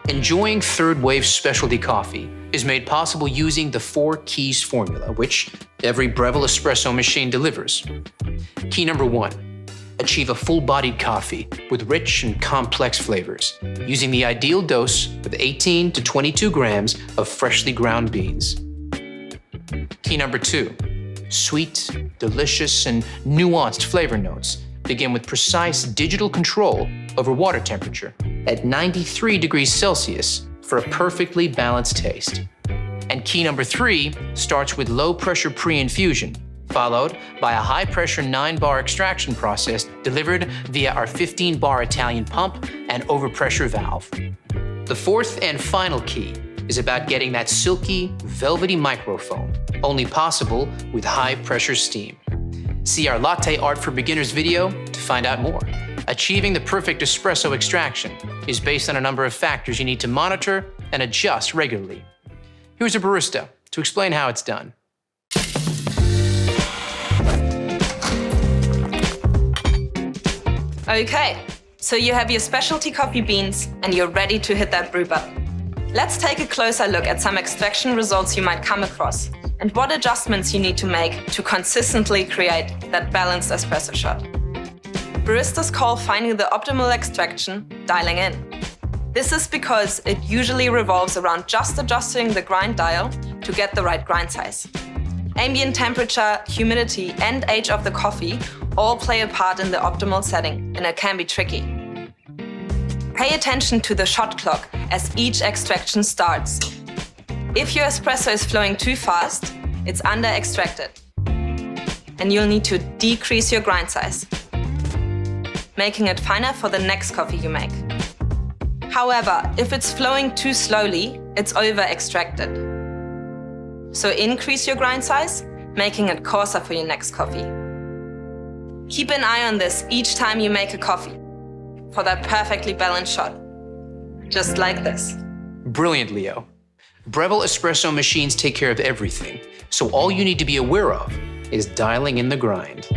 Enjoying third wave specialty coffee is made possible using the 4 keys formula, which every Breville espresso machine delivers. Key number 1, achieve a full-bodied coffee with rich and complex flavors, using the ideal dose with 18 to 22 grams of freshly ground beans. Key number 2, sweet, delicious, and nuanced flavor notes begin with precise digital control over water temperature at 93 degrees Celsius for a perfectly balanced taste. And key number 3 starts with low-pressure pre-infusion, followed by a high-pressure 9-bar extraction process delivered via our 15-bar Italian pump and overpressure valve. The 4th and final key is about getting that silky, velvety microfoam, only possible with high-pressure steam. See our Latte Art for Beginners video to find out more. Achieving the perfect espresso extraction is based on a number of factors you need to monitor and adjust regularly. Here's a barista to explain how it's done. Okay, so you have your specialty coffee beans and you're ready to hit that brew button. Let's take a closer look at some extraction results you might come across and what adjustments you need to make to consistently create that balanced espresso shot. Baristas call finding the optimal extraction dialing in. This is because it usually revolves around just adjusting the grind dial to get the right grind size. Ambient temperature, humidity, and age of the coffee all play a part in the optimal setting, and it can be tricky. Pay attention to the shot clock as each extraction starts. If your espresso is flowing too fast, it's under-extracted, and you'll need to decrease your grind size, making it finer for the next coffee you make. However, if it's flowing too slowly, it's over-extracted. So increase your grind size, making it coarser for your next coffee. Keep an eye on this each time you make a coffee for that perfectly balanced shot. Just like this. Brilliant, Leo. Breville espresso machines take care of everything, so all you need to be aware of is dialing in the grind.